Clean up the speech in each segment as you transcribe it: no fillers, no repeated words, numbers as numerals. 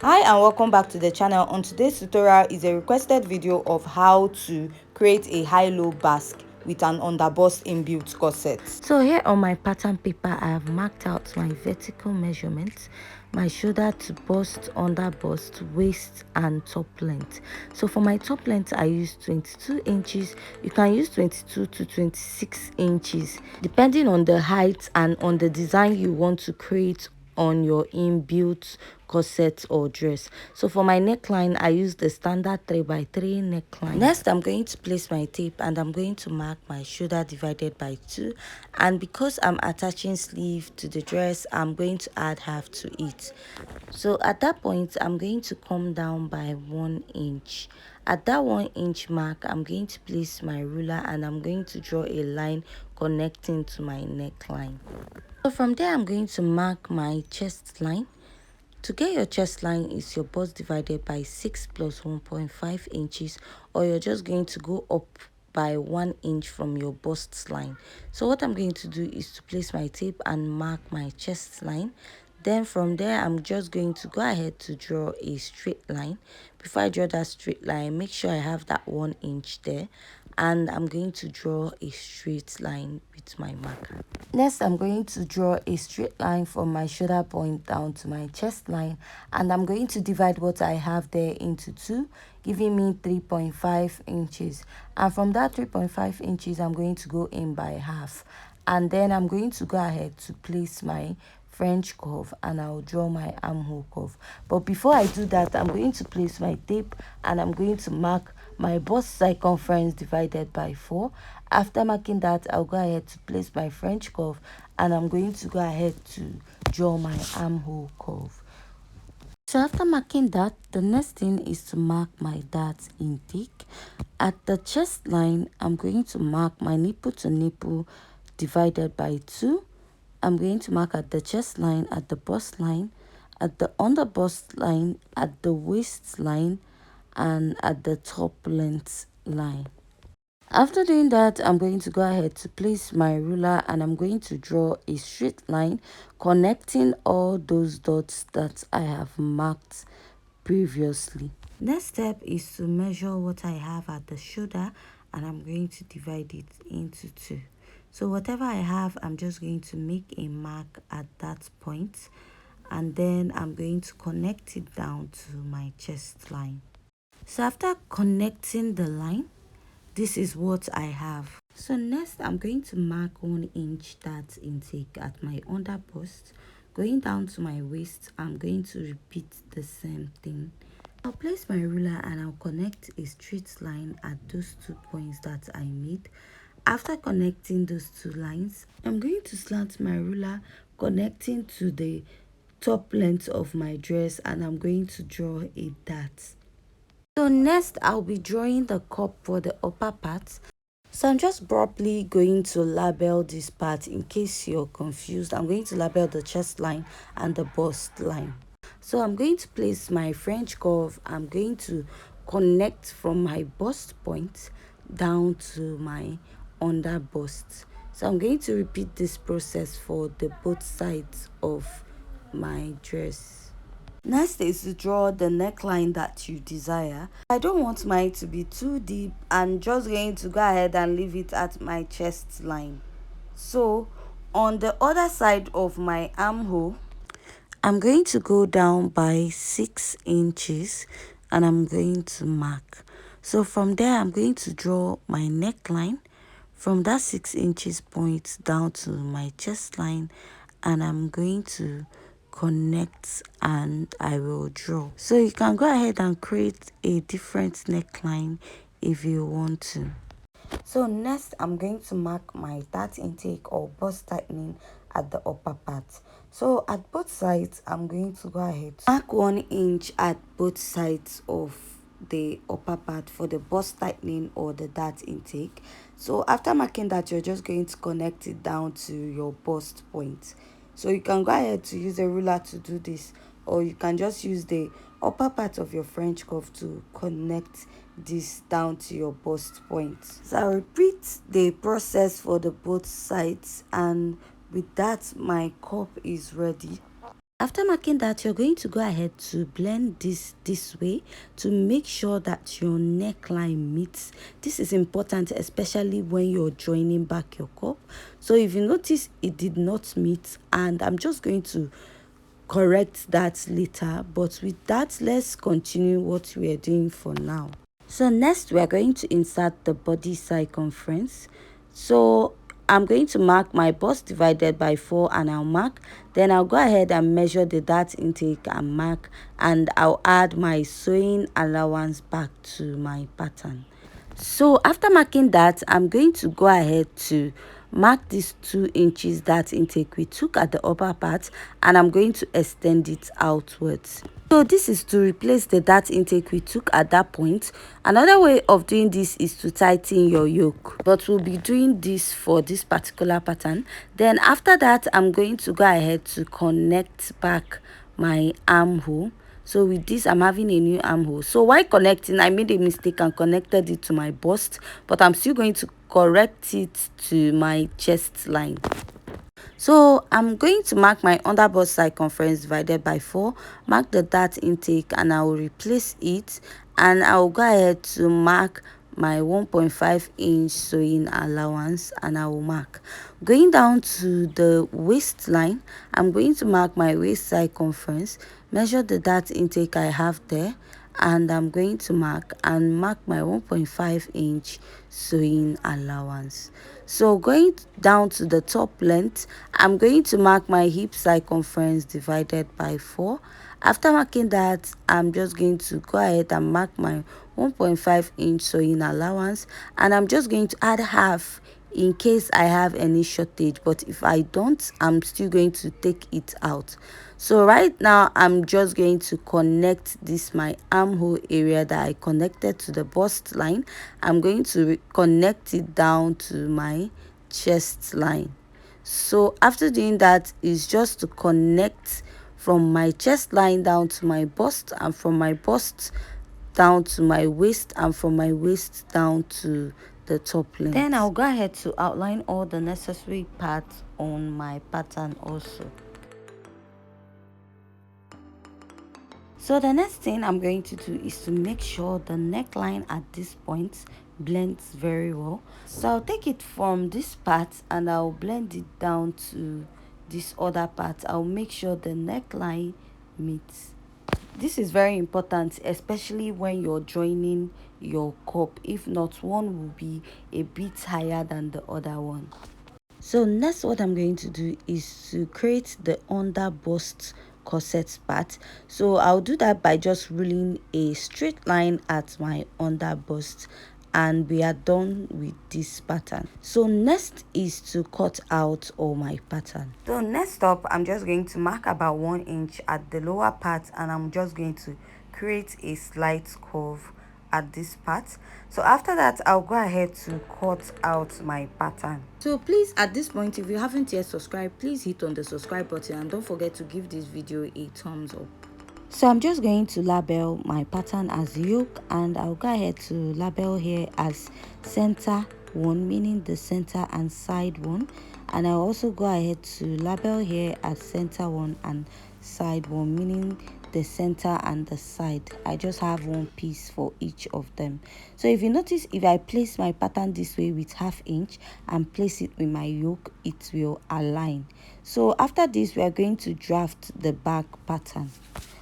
Hi and welcome back to the channel. On today's tutorial is a requested video of how to create a high-low basque with an underbust inbuilt corset. So here on my pattern paper, I have marked out my vertical measurements, my shoulder to bust, under bust, waist and top length. So for my top length, I use 22 inches. You can use 22 to 26 inches depending on the height and on the design you want to create on your inbuilt corset or dress. So for my neckline, I use the standard 3x3 neckline. Next, I'm going to place my tape and I'm going to mark my shoulder divided by 2, and because I'm attaching sleeve to the dress, I'm going to add half to it. So at that point, I'm going to come down by 1 inch. At that 1 inch mark, I'm going to place my ruler and I'm going to draw a line connecting to my neckline. So from there, I'm going to mark my chest line. To get your chest line is your bust divided by 6 plus 1.5 inches, or you're just going to go up by 1 inch from your bust line. So what I'm going to do is to place my tape and mark my chest line. Then from there, I'm just going to go ahead to draw a straight line. Before I draw that straight line, make sure I have that 1 inch there, and I'm going to draw a straight line with my marker. Next, I'm going to draw a straight line from my shoulder point down to my chest line, and I'm going to divide what I have there into 2, giving me 3.5 inches. And from that 3.5 inches, I'm going to go in by half, and then I'm going to go ahead to place my French curve and I'll draw my armhole curve. But before I do that, I'm going to place my tape and I'm going to mark my bust circumference divided by 4. After marking that, I'll go ahead to place my French curve and I'm going to go ahead to draw my armhole curve. So after marking that, the next thing is to mark my dart intake. At the chest line, I'm going to mark my nipple to nipple divided by 2. I'm going to mark at the chest line, at the bust line, at the under bust line, at the waist line, and at the top length line. After doing that, I'm going to go ahead to place my ruler and I'm going to draw a straight line connecting all those dots that I have marked previously. Next step is to measure what I have at the shoulder and I'm going to divide it into 2. So whatever I have, I'm just going to make a mark at that point, and then I'm going to connect it down to my chest line. So after connecting the line, this is what I have. So next, I'm going to mark 1 inch dart intake at my under bust. Going down to my waist, I'm going to repeat the same thing. I'll place my ruler and I'll connect a straight line at those 2 points that I made. After connecting those 2 lines, I'm going to slant my ruler connecting to the top length of my dress and I'm going to draw a dart. So next, I'll be drawing the cup for the upper part. So I'm just broadly going to label this part in case you're confused. I'm going to label the chest line and the bust line. So I'm going to place my French curve. I'm going to connect from my bust point down to my under bust. So I'm going to repeat this process for the both sides of my dress. Next is to draw the neckline that you desire. I don't want mine to be too deep. I'm just going to go ahead and leave it at my chest line. So on the other side of my armhole, I'm going to go down by 6 inches and I'm going to mark. So from there, I'm going to draw my neckline from that 6 inches point down to my chest line, and I'm going to connect and I will draw. So you can go ahead and create a different neckline if you want to. So next, I'm going to mark my dart intake or bust tightening at the upper part. So at both sides, I'm going to go ahead to mark 1 inch at both sides of the upper part for the bust tightening or the dart intake. So after marking that, you're just going to connect it down to your bust point. So you can go ahead to use a ruler to do this, or you can just use the upper part of your French curve to connect this down to your bust point. So I'll repeat the process for the both sides, and with that, my cup is ready. After marking that, you're going to go ahead to blend this way to make sure that your neckline meets. This is important, especially when you're joining back your cup. So if you notice it did not meet, and I'm just going to correct that later, but with that, let's continue what we are doing for now. So next we are going to insert the body circumference. So I'm going to mark my bust divided by 4, and I'll mark. Then I'll go ahead and measure the dart intake and mark, and I'll add my sewing allowance back to my pattern. So after marking that, I'm going to go ahead to mark these 2 inches dart intake we took at the upper part, and I'm going to extend it outwards. So this is to replace the dart intake we took at that point. Another way of doing this is to tighten your yoke, but we'll be doing this for this particular pattern. Then after that, I'm going to go ahead to connect back my armhole. So with this, I'm having a new armhole. So while connecting, I made a mistake and connected it to my bust, but I'm still going to correct it to my chest line. So I'm going to mark my underbust circumference divided by 4, mark the dart intake, and I will replace it, and I will go ahead to mark my 1.5 inch sewing allowance, and I will mark. Going down to the waistline, I'm going to mark my waist circumference, measure the dart intake I have there, and I'm going to mark my 1.5 inch sewing allowance. So going down to the top length, I'm going to mark my hip circumference divided by 4. After marking that, I'm just going to go ahead and mark my 1.5 inch sewing allowance, and I'm just going to add half in case I have any shortage, but if I don't, I'm still going to take it out. So right now, I'm just going to connect this my armhole area that I connected to the bust line. I'm going to connect it down to my chest line. So after doing that, is just to connect from my chest line down to my bust, and from my bust down to my waist, and from my waist down to the top length. Then I'll go ahead to outline all the necessary parts on my pattern also. So the next thing I'm going to do is to make sure the neckline at this point blends very well. So I'll take it from this part and I'll blend it down to this other part. I'll make sure the neckline meets. This is very important, especially when you're joining your cup. If not, one will be a bit higher than the other one. So next, what I'm going to do is to create the underbust corset part. So I'll do that by just ruling a straight line at my underbust, and we are done with this pattern. So next is to cut out all my pattern. So next up, I'm just going to mark about 1 inch at the lower part, and I'm just going to create a slight curve at this part. So after that, I'll go ahead to cut out my pattern. So please, at this point, if you haven't yet subscribed, please hit on the subscribe button, and don't forget to give this video a thumbs up. So I'm just going to label my pattern as yoke, and I'll go ahead to label here as center 1, meaning the center and side 1, and I'll also go ahead to label here as center 1 and side 1, meaning the center and the side. I just have one piece for each of them. So if you notice, if I place my pattern this way with ½ inch and place it with my yoke, it will align. So after this, we are going to draft the back pattern.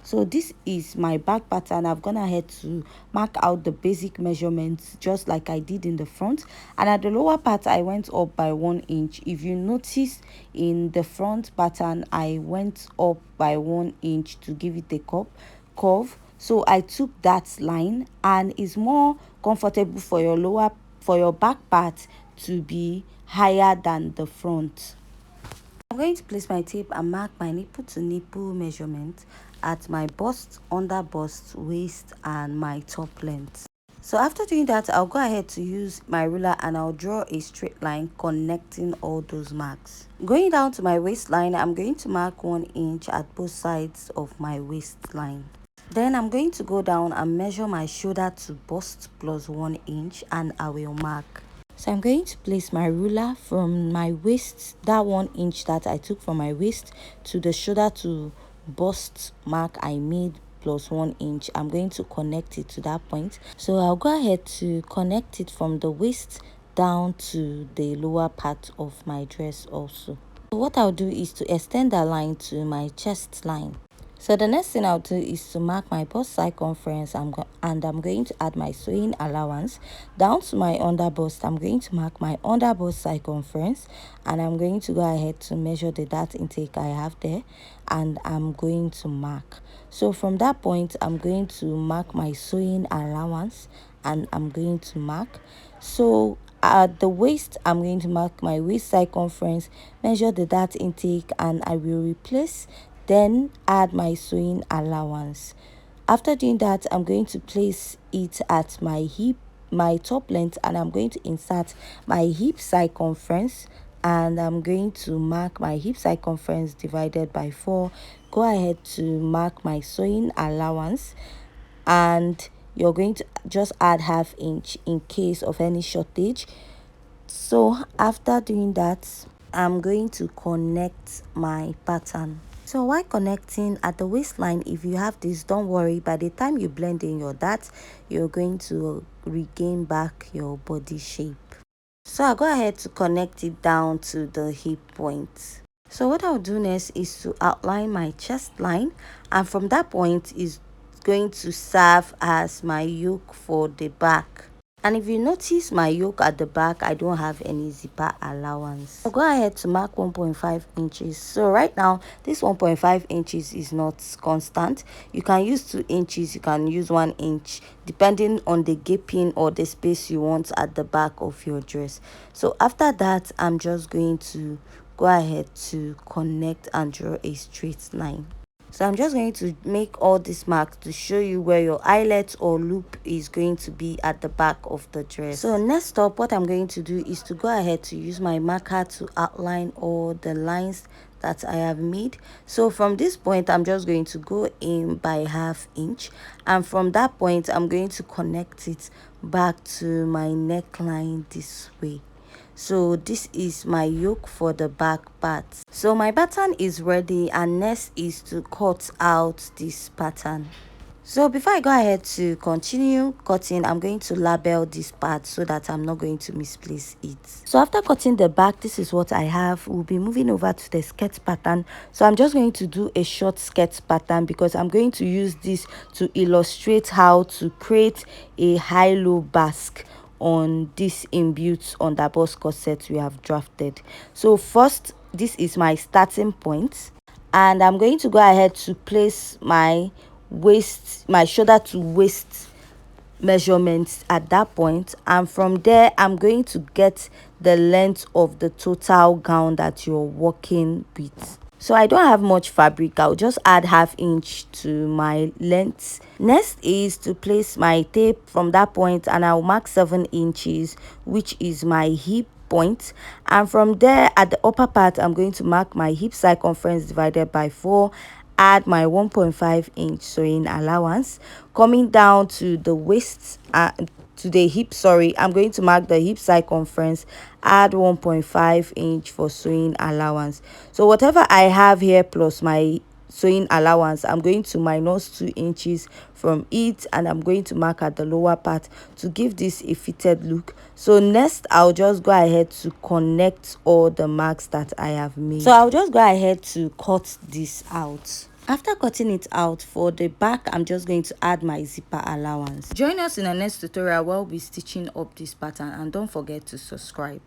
So this is my back pattern. I've gone ahead to mark out the basic measurements just like I did in the front, and at the lower part I went up by 1 inch. If you notice, in the front pattern I went up by 1 inch to give it a curve. So I took that line, and it's more comfortable for your back part to be higher than the front. I'm going to place my tape and mark my nipple to nipple measurement at my bust, under bust, waist, and my top length. So after doing that, I'll go ahead to use my ruler and I'll draw a straight line connecting all those marks. Going down to my waistline, I'm going to mark 1 inch at both sides of my waistline. Then I'm going to go down and measure my shoulder to bust plus 1 inch, and I will mark. So I'm going to place my ruler from my waist, that 1 inch that I took from my waist, to the shoulder to bust mark I made plus 1 inch, I'm going to connect it to that point. So I'll go ahead to connect it from the waist down to the lower part of my dress also. So what I'll do is to extend that line to my chest line. So the next thing I'll do is to mark my bust circumference, and I'm going to add my sewing allowance down to my underbust. I'm going to mark my underbust circumference, and I'm going to go ahead to measure the dart intake I have there, and I'm going to mark. So from that point, I'm going to mark my sewing allowance, and I'm going to mark. So at the waist, I'm going to mark my waist circumference, measure the dart intake, and I will replace, then add my sewing allowance. After doing that, I'm going to place it at my hip, my top length, and I'm going to insert my hip circumference, and I'm going to mark my hip circumference divided by 4. Go ahead to mark my sewing allowance, and you're going to just add ½ inch in case of any shortage. So after doing that, I'm going to connect my pattern. So while connecting at the waistline, if you have this, don't worry, by the time you blend in your dart, you're going to regain back your body shape. So I'll go ahead to connect it down to the hip point. So what I'll do next is to outline my chest line, and from that point is going to serve as my yoke for the back. And if you notice my yoke at the back, I don't have any zipper allowance. I'll go ahead to mark 1.5 inches. So right now, this 1.5 inches is not constant. You can use 2 inches, you can use 1 inch, depending on the gaping or the space you want at the back of your dress. So after that, I'm just going to go ahead to connect and draw a straight line. So I'm just going to make all these marks to show you where your eyelet or loop is going to be at the back of the dress. So next up, what I'm going to do is to go ahead to use my marker to outline all the lines that I have made. So from this point, I'm just going to go in by ½ inch, and from that point, I'm going to connect it back to my neckline this way. So this is my yoke for the back part. So my pattern is ready, and next is to cut out this pattern. So before I go ahead to continue cutting, I'm going to label this part so that I'm not going to misplace it. So after cutting the back, this is what I have. We'll be moving over to the skirt pattern. So I'm just going to do a short skirt pattern because I'm going to use this to illustrate how to create a high-low basque on this inbuilt underbust corset we have drafted. So first, this is my starting point, and I'm going to go ahead to place my waist, my shoulder to waist measurements at that point, and from there I'm going to get the length of the total gown that you're working with. So I don't have much fabric. I'll just add ½ inch to my length. Next is to place my tape from that point, and I'll mark 7 inches, which is my hip point. And from there, at the upper part, I'm going to mark my hip circumference divided by 4, add my 1.5 inch sewing allowance. Coming down to the waist, to the hip, sorry, I'm going to mark the hip circumference, add 1.5 inch for sewing allowance. So whatever I have here plus my sewing allowance, I'm going to minus 2 inches from it, and I'm going to mark at the lower part to give this a fitted look. So next, I'll just go ahead to connect all the marks that I have made. So I'll just go ahead to cut this out. After cutting it out, for the back, I'm just going to add my zipper allowance. Join us in the next tutorial where we'll be stitching up this pattern, and don't forget to subscribe.